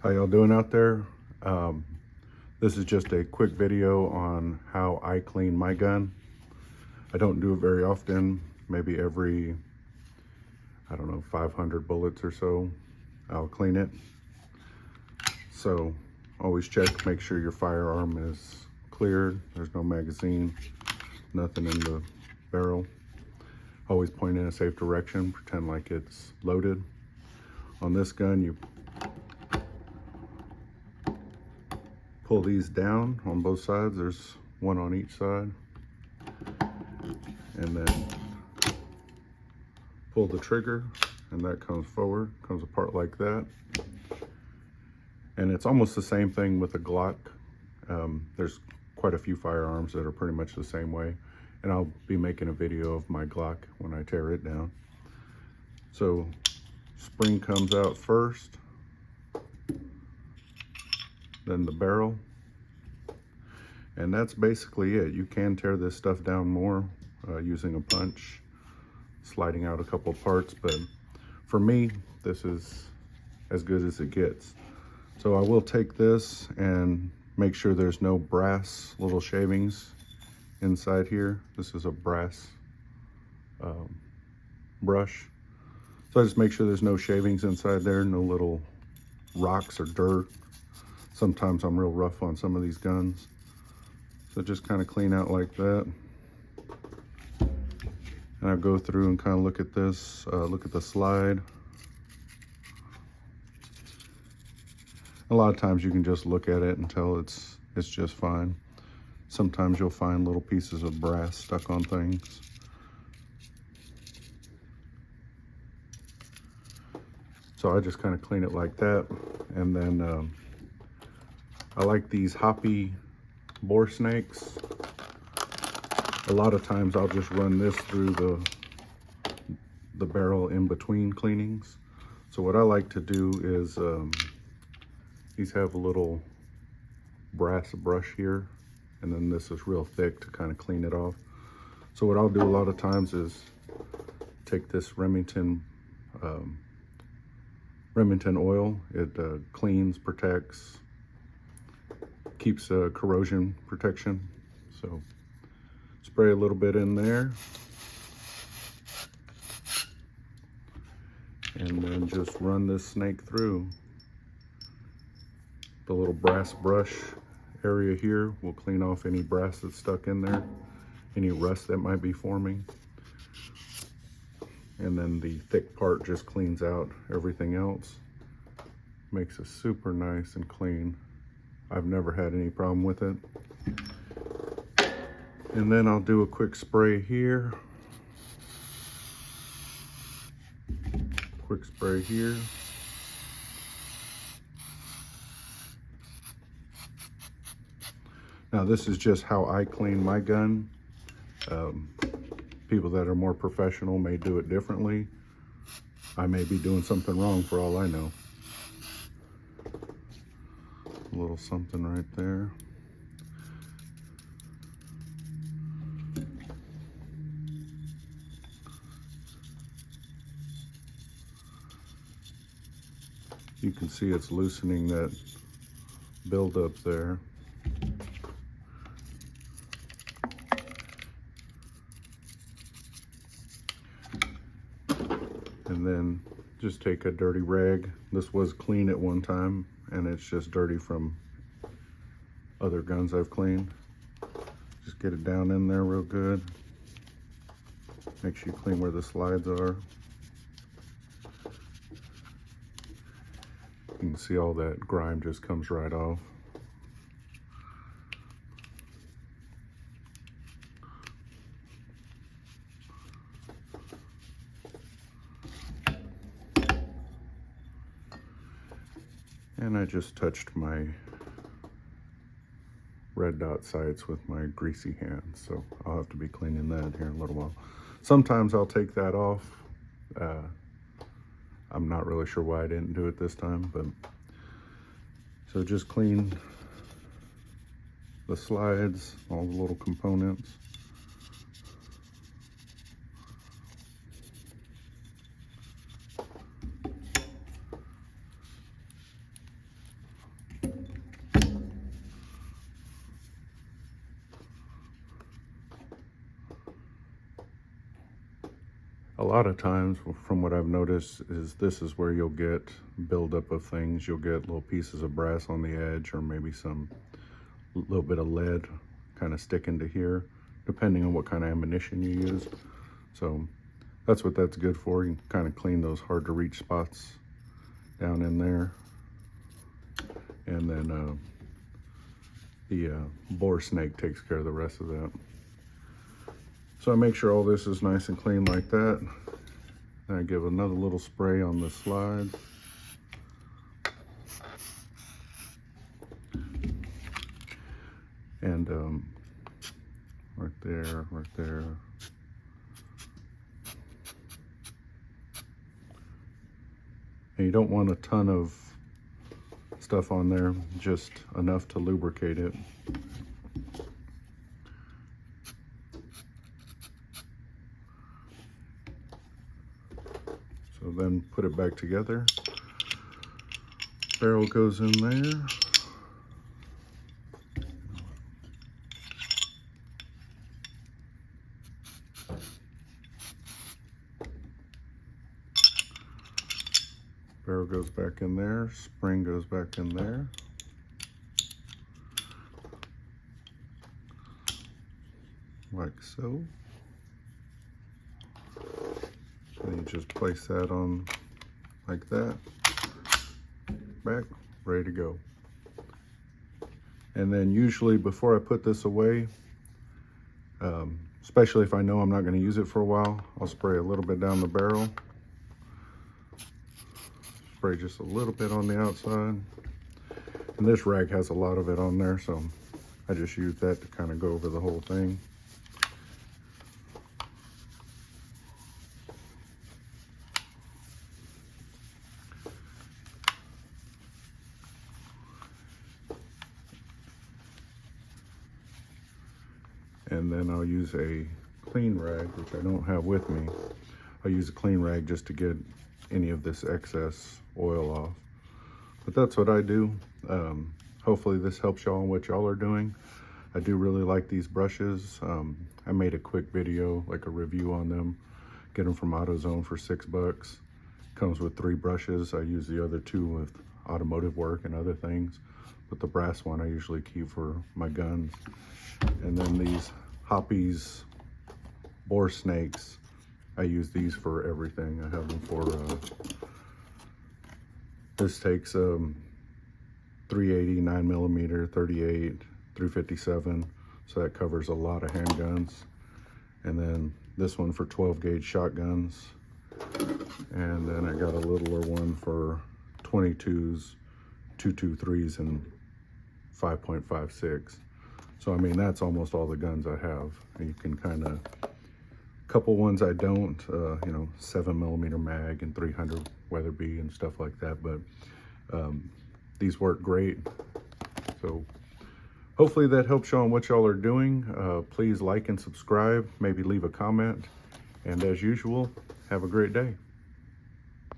How y'all doing out there? Um, this is just a quick video on how I clean my gun. I don't do it very often, maybe every, I don't know, 500 bullets or so, I'll clean it. So always check, make sure your firearm is cleared, there's no magazine, nothing in the barrel. Always point in a safe direction, pretend like it's loaded. On this gun, you pull these down on both sides. There's one on each side. And then pull the trigger and that comes forward, comes apart like that. And it's almost the same thing with a Glock. There's quite a few firearms that are pretty much the same way. And I'll be making a video of my Glock when I tear it down. So spring comes out first, then the barrel, and that's basically it. You can tear this stuff down more using a punch, sliding out a couple parts, but for me, this is as good as it gets. So I will take this and make sure there's no brass little shavings inside here. This is a brass brush. So I just make sure there's no shavings inside there, no little rocks or dirt. Sometimes I'm real rough on some of these guns. So just kind of clean out like that. And I go through and kind of look at this, look at the slide. A lot of times you can just look at it and tell it's just fine. Sometimes you'll find little pieces of brass stuck on things. So I just kind of clean it like that. And then I like these hoppy bore snakes. A lot of times I'll just run this through the barrel in between cleanings. So what I like to do is, these have a little brass brush here, and then this is real thick to kind of clean it off. So what I'll do a lot of times is take this Remington oil. It cleans, protects, keeps corrosion protection. So spray a little bit in there, and then just run this snake through. The little brass brush area here will clean off any brass that's stuck in there, any rust that might be forming. And then the thick part just cleans out everything else. Makes it super nice and clean. I've never had any problem with it. And then I'll do a quick spray here. Quick spray here. Now this is just how I clean my gun. People that are more professional may do it differently. I may be doing something wrong for all I know. A little something right there. You can see it's loosening that buildup there. And then just take a dirty rag. This was clean at one time, and it's just dirty from other guns I've cleaned. Just get it down in there real good. Make sure you clean where the slides are. You can see all that grime just comes right off. And I just touched my red dot sights with my greasy hands, so I'll have to be cleaning that here in a little while. Sometimes I'll take that off. I'm not really sure why I didn't do it this time, but so just clean the slides, all the little components. lot of times, from what I've noticed, is this is where you'll get buildup of things. You'll get little pieces of brass on the edge, or maybe some little bit of lead kind of sticking to here, depending on what kind of ammunition you use. So that's what that's good for. You can kind of clean those hard to reach spots down in there. And then the bore snake takes care of the rest of that. So I make sure all this is nice and clean like that. Then I give another little spray on the slides. And right there, right there. And you don't want a ton of stuff on there, just enough to lubricate it. So then put it back together. Barrel goes in there. Barrel goes back in there, spring goes back in there. Like so. And you just place that on like that. Back, ready to go. And then usually before I put this away, especially if I know I'm not going to use it for a while, I'll spray a little bit down the barrel. Spray just a little bit on the outside. And this rag has a lot of it on there, so I just use that to kind of go over the whole thing. And then I'll use a clean rag, which I don't have with me. I'll use a clean rag just to get any of this excess oil off. But that's what I do. Hopefully this helps y'all in what y'all are doing. I do really like these brushes. I made a quick video, like a review on them. Get them from AutoZone for $6. Comes with 3 brushes. I use the other 2 with automotive work and other things. But the brass one I usually keep for my guns. And then these Hoppies bore snakes, I use these for everything. I have them for, this takes 380, 9mm, 38, 357. So that covers a lot of handguns. And then this one for 12 gauge shotguns. And then I got a littler one for 22s, 223s, and 5.56. So I mean, that's almost all the guns I have. And you can kind of, couple ones I don't, you know, 7mm mag and 300 Weatherby and stuff like that. But these work great. So hopefully that helps y'all on what y'all are doing. Please like and subscribe, maybe leave a comment. And as usual, have a great day.